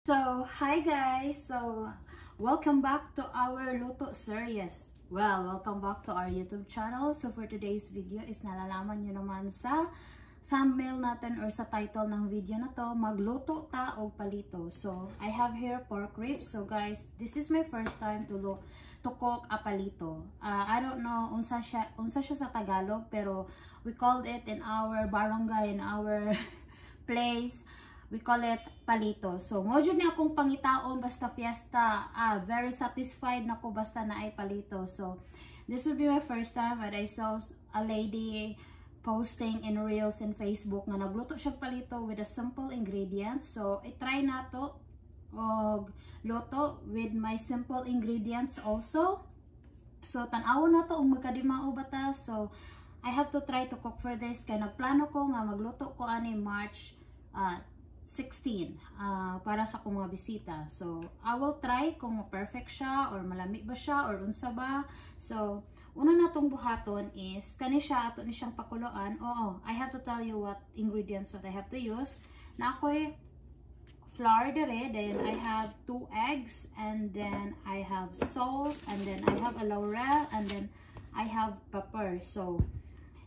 So, hi guys! So, welcome back to our Luto series. Well, welcome back to our YouTube channel. So, for today's video is nalalaman nyo naman sa thumbnail natin or sa title ng video na to, magluto ta o palito. So, I have here pork ribs. So, guys, this is my first time to cook a palito. I don't know unsa siya sa Tagalog, pero we called it in our barangay, in our place, we call it palito. So, mojo ni akong pangitaon basta fiesta. Very satisfied na ko basta na ay palito. So, this will be my first time and I saw a lady posting in Reels in Facebook nga nagluto siya palito with a simple ingredients. So, i-try na to og luto with my simple ingredients also. So, tanaw na to og magkadimao bata. So, I have to try to cook for this. Kaya nagplano ko nga magluto ko ani March 16 para sa akong mga bisita. So, I will try kung perfect siya or malami ba siya or unsa ba. So, una natong buhaton is kani siya ato ni siyang pakuluan. Oo, I have to tell you what ingredients what I have to use. Na ako'y flour dire, then I have 2 eggs, and then I have salt, and then I have a laurel, and then I have pepper. So,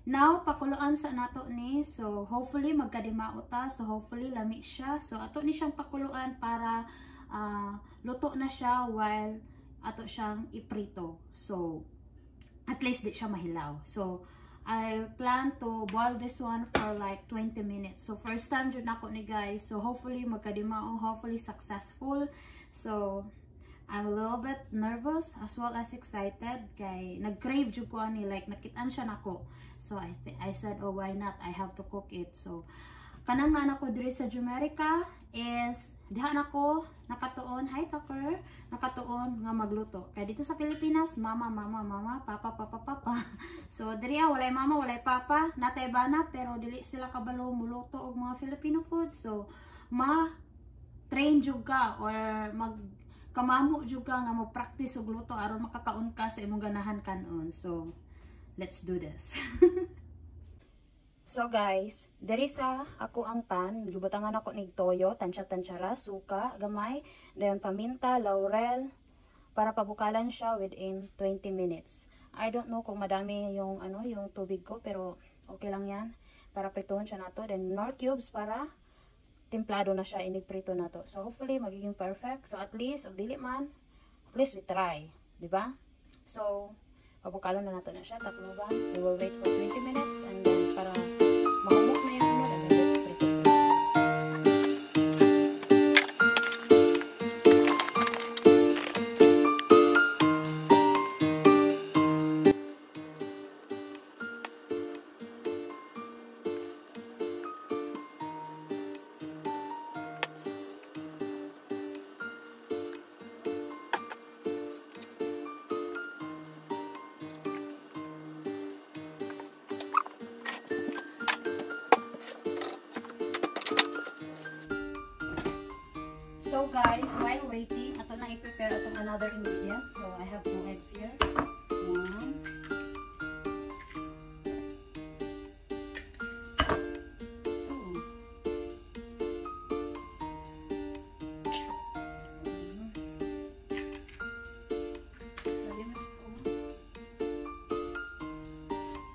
now, pakuluan sa nato ni. So, hopefully, magkadimao ta. So, hopefully, lami siya. So, ato ni siyang pakuluan para luto na siya while ato siyang iprito. So, at least di siya mahilaw. So, I plan to boil this one for like 20 minutes. So, first time dyan ako ni guys. So, hopefully, magkadimao. Hopefully, successful. So, I'm a little bit nervous as well as excited kay nag-crave jud ko ani, like nakitaan siya nako. So I said, oh, why not? I have to cook it. So kanang nga nako diri sa Jamaica is diha nako nakatuon, hi Tucker, nakatuon nga magluto. Kay dito sa Pilipinas, mama, papa. So diri walay mama, walay papa, natay bana pero dili sila kabalo muluto og mga Filipino foods. So train jud ka or kamamo juga nga mo practice og luto aron makakaon ka sa imong ganahan kanon. So, let's do this. So guys, diri sa ako ang pan, gibutangan ako nig toyo, tansya-tansyara, suka, gamay, dayon paminta, laurel para pabukalan siya within 20 minutes. I don't know kung madami yung yung tubig ko, pero okay lang 'yan para prituhon siya nato. Then nor cubes para templado na siya, inigprito na to. So, hopefully, magiging perfect. So, at least, o dili man, at least we try. Diba? So, pabukalon na nato na siya. Takluban. We will wait for 20 minutes and then para mahumok na yung ulo and then let's prito. So guys, while waiting, ato na i-prepare atong another ingredient. So I have 2 eggs here. 1. 2.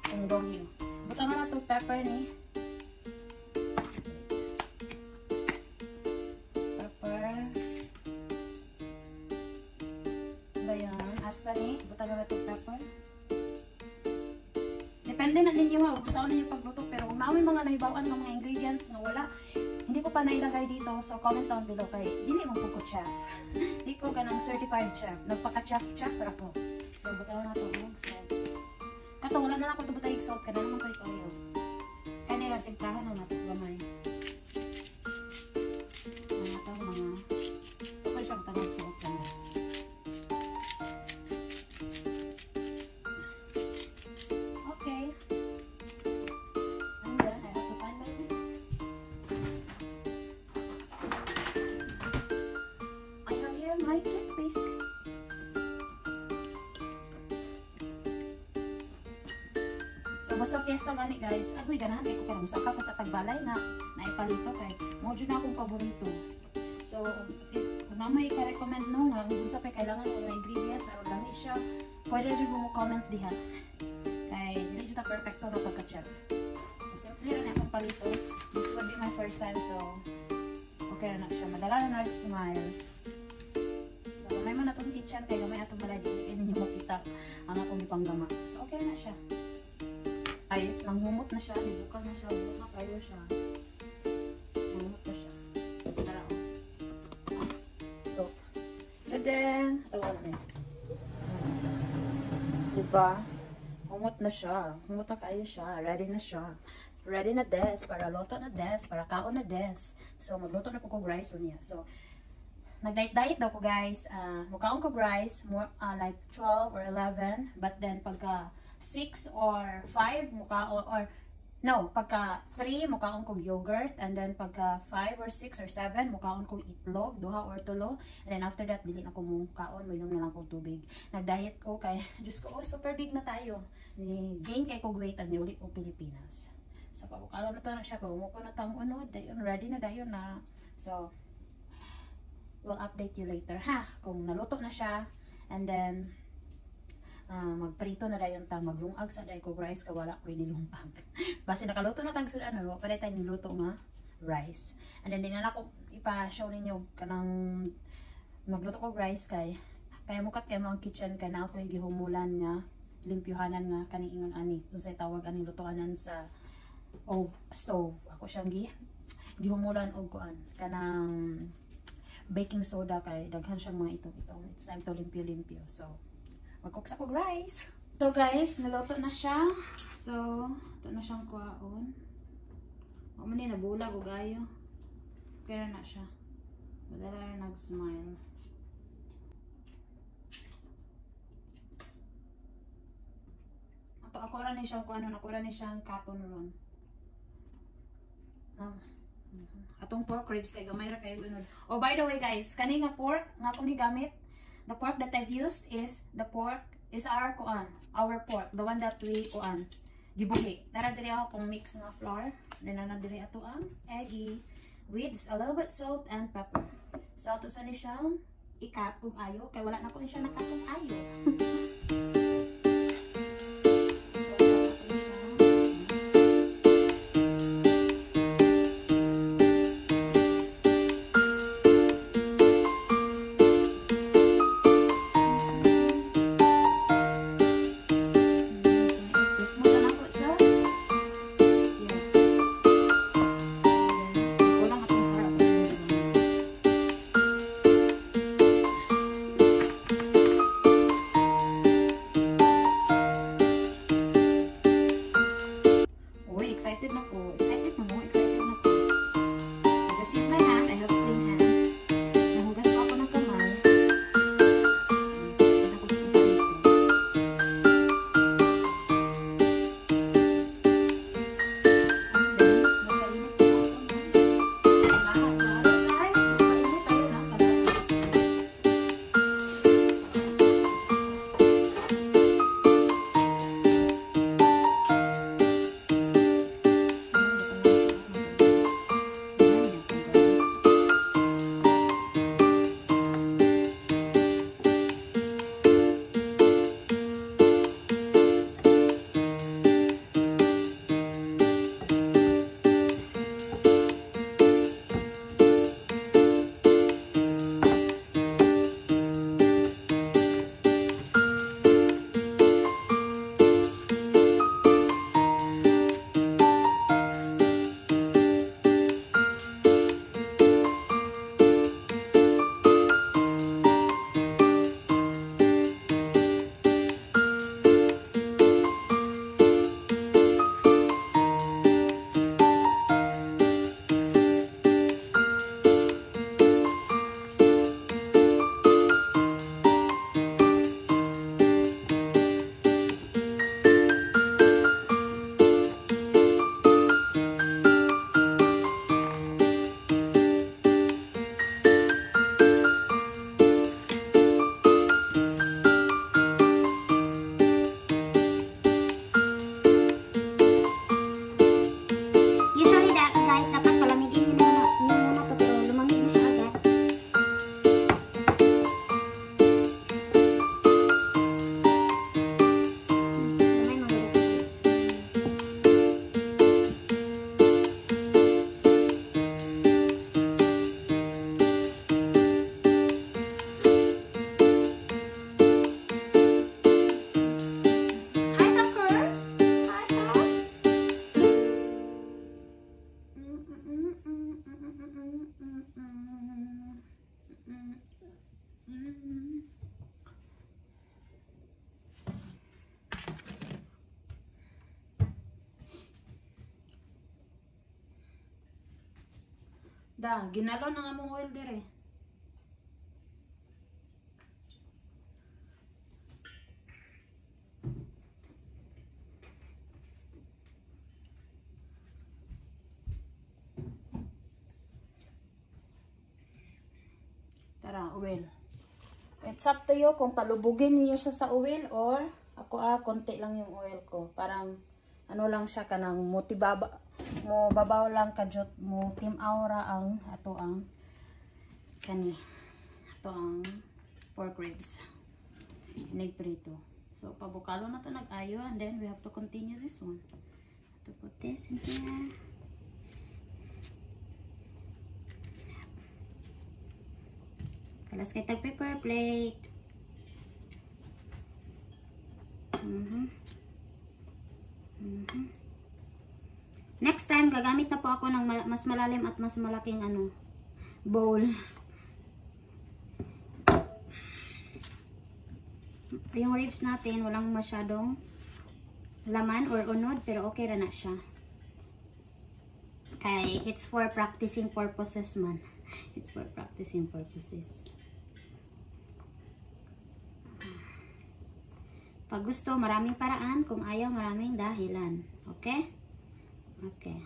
Tungdong yun. Butangan na itong pepper ni. Hasta ni, butagan na itong pepper. Depende na ninyo ha, kung saan ninyo pagluto. Pero kung namin mga nahibawan ng mga ingredients na wala, hindi ko pa nailagay dito. So comment down below kay dili man ko chef. Hindi ko ganang certified chef. Nagpaka-chef ako. So butagan na ito. So, kato wala na ako ito butayig salt. Kada naman ito oil. Kaya nila timplahan na natin gamay. Ito siya butagan salt ka na. My toothpaste. So basta fiesta gani guys. Agoy ganahan kay ko karon saka pa sa tagbalay na naipalito kay mo jud na akong paborito. So So, kung na may ka-recommend no, nga kung sa kailangan ng mga ingredients, aron lami siya, pwede rin mo comment diha. Kay, hindi siya perfecto na pagka-chef. So, simple rin akong palito. This will be my first time, so, okay na siya. Madala na nag-smile. So, gamay mo na itong kitchen, kaya gamay atong balay, hindi ninyo makita ang akong ipanggama. So, okay na siya. Ayos, nanghumot na siya, libukal na siya, humot na kayo siya. Nanghumot na siya. Tara, o. Ito. So then, tawag na. Diba? Humot na siya. Humot na kayo siya. Ready na siya. Ready na des. Para loto na des. Para kaon na des. So, magluto na po kong rice o niya. So, nag-diet daw ko guys. Mukhaon ko rice. More, like 12 or 11. But then, pagka 6 or 5, mukhaon, or no, pagka 3, mukhaon kong yogurt. And then, pagka 5 or 6 or 7, mukhaon kong itlog, duha or tulo. And then, after that, dili na ko mukhaon, mainom na lang kong tubig. Nag-diet ko kay, Diyos ko, oh, super big na tayo. Gain kay kong weight, at niulit ko Pilipinas. So, pagkakalo na to na siya, kumuko na tang unod, ready na dayon na. So, we'll update you later, ha? Kung naluto na siya, and then, magprito na dayon ta, maglungag sa day ko rice, kawala ko nilungag. Basta nakaluto na tang sudan, no? Pwede tayo niluto nga rice. And then, din na ako ipa-show ninyo kanang magluto ko rice kaya mukat kay mo ang kitchen kay na ako gihumulan nga limpyuhanan nga kaning ingon ani kung say tawag ani lutoanan sa stove. Ako siyang gihumulan og kuan kanang baking soda kay daghan siyang mga itong it's time to limpyo. So magcook sa kog rice. So guys, naluto na siya. So ito na siyang kuhaon. O man ni nabulag og ayo. Kaya na siya. Madala na nag-smile. Ako ra ni siyang kuan, ako ra ni siyang katon ron. Atong pork ribs kay gamay ra kayo unod. Oh, by the way guys, kani nga pork nga akong gigamit, the pork that I've used is our pork, the one that we gibuhi. Tara diri ako kung mix nga flour, then na diri ato ang eggy with a little bit salt and pepper. So ato sa ni siyang ikat kung ayo kay wala na ko ni siya nakatong ayo. Excited na ko. I just use my hand. I have clean hands. Nahugas pa ako ng kamay. Da, ginalo na nga mong oil dire. Tara, oil. It's up to you kung palubugin niyo siya sa oil or ako konti lang yung oil ko. Parang ano lang siya kanang mo babaw lang kadjot mo tim aura ang ato ang kani. Ato ang pork ribs. Nagprito. So pabukalo na to nag-ayo and then we have to continue this one. To put this in here. Kalas kay tag paper plate. Next time gagamit na po ako ng mas malalim at mas malaking bowl. Yung ribs natin walang masyadong laman or unod pero okay ra na siya. Kay it's for practicing purposes man. It's for practicing purposes. Pag gusto, maraming paraan. Kung ayaw, maraming dahilan. Okay? Okay.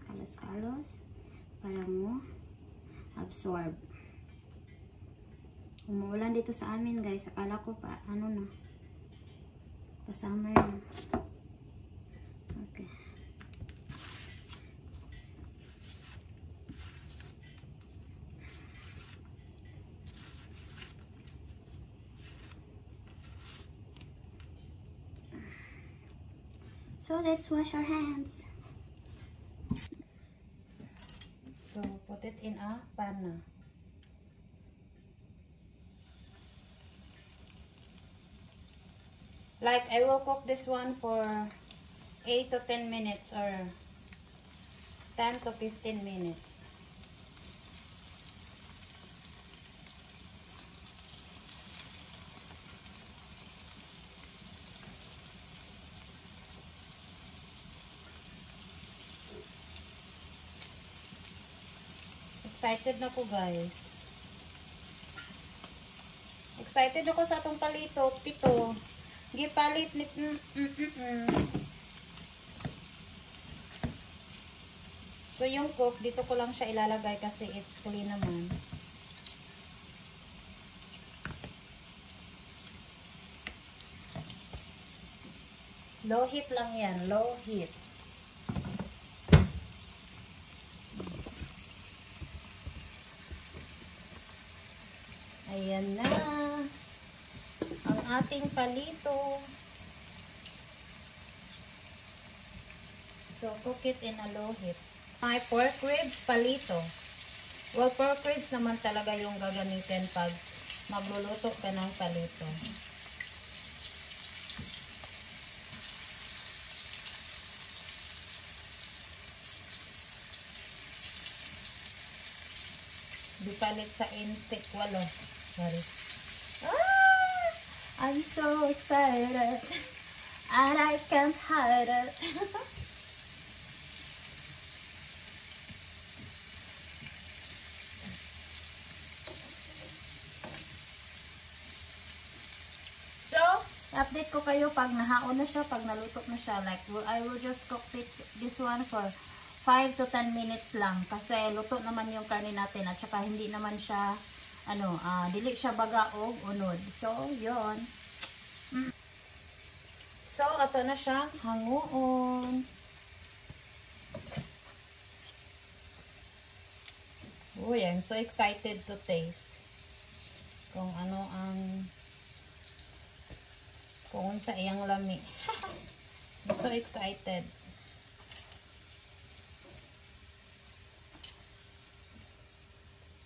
Kalos-kalos. Para mo absorb. Umuulan dito sa amin, guys. Akala ko pa, pa-summer na. Okay. So let's wash our hands. So put it in a pan. Like I will cook this one for 8 to 10 minutes or 10 to 15 minutes. Excited na ko, guys. Excited ako sa atong palito. Pito. Gipalit ni So yung cook, dito ko lang siya ilalagay kasi it's clean naman. Low heat lang yan. Low heat. Ayan na ang ating palito. So, cook it in a low heat. My pork ribs palito. Well, pork ribs naman talaga yung gagamitin pag magluluto ka ng palito. Di palit sa insect, walo. Sorry. Ah! I'm so excited. And I can't hide it. So, update ko kayo pag nahaon na siya, pag naluto na siya. Like, I will just cook this one for 5 to 10 minutes lang. Kasi luto naman yung karne natin. At saka hindi naman siya dili siya baga og unod. So, yon. So, ato na siyang hanguon. Uy, I'm so excited to taste. Kung sa iyang lami. I'm so excited.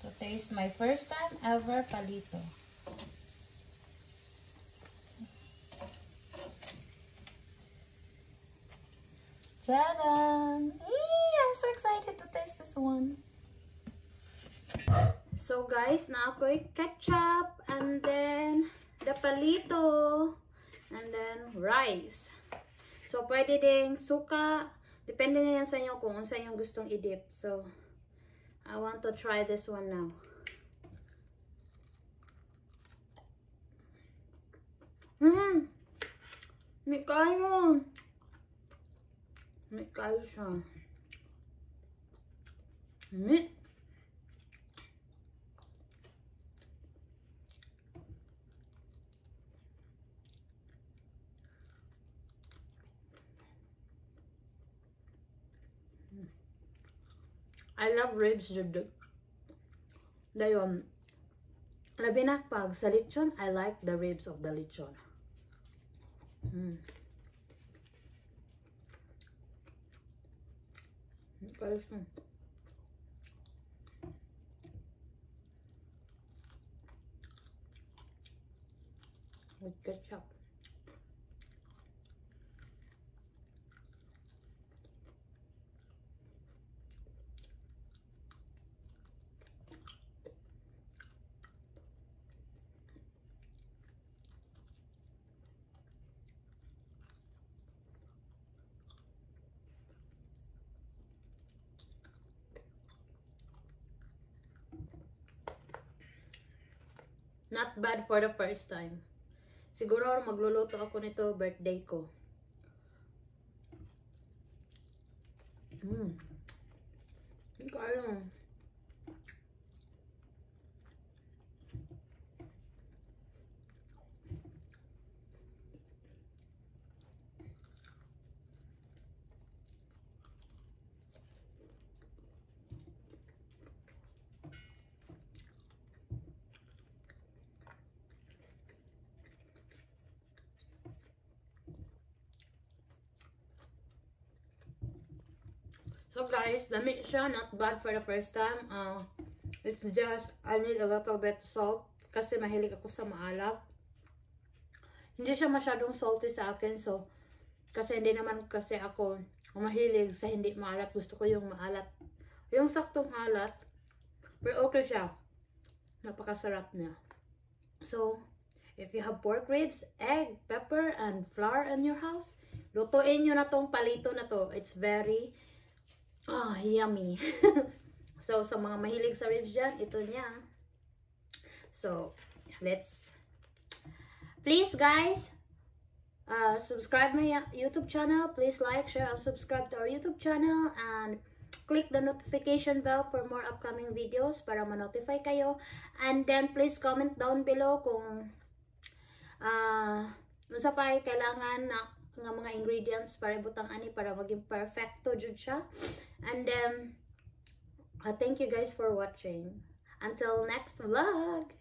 To taste my first time ever palito. Tadam! I'm so excited to taste this one. So guys, na ako'y ketchup and then the palito and then rice. So pwede ding suka, Depende na yan sa inyo kung unsa yung gustong i-dip. So, I want to try this one now. May kayo. May kayo siya. May. I love ribs, jud. Dayon, labi na pag sa lechon, I like the ribs of the lechon. With ketchup. Not bad for the first time. Siguro magluluto ako nito birthday ko. Kaya. So guys, lami siya, not bad for the first time. It's just, I need a little bit salt kasi mahilig ako sa maalat. Hindi siya masyadong salty sa akin, so kasi hindi naman kasi ako mahilig sa hindi maalat. Gusto ko yung maalat, yung saktong alat, pero okay siya. Napakasarap niya. So, if you have pork ribs, egg, pepper, and flour in your house, lutuin nyo na tong palito na to. It's very yummy. So, sa mga mahilig sa ribs dyan, ito niya. So, please guys, subscribe my YouTube channel. Please like, share, and subscribe to our YouTube channel. And click the notification bell for more upcoming videos para ma-notify kayo. And then, please comment down below kung unsa pa kailangan na nga mga ingredients para ibutang ani para maging perfecto jud siya. And then thank you guys for watching. Until next vlog.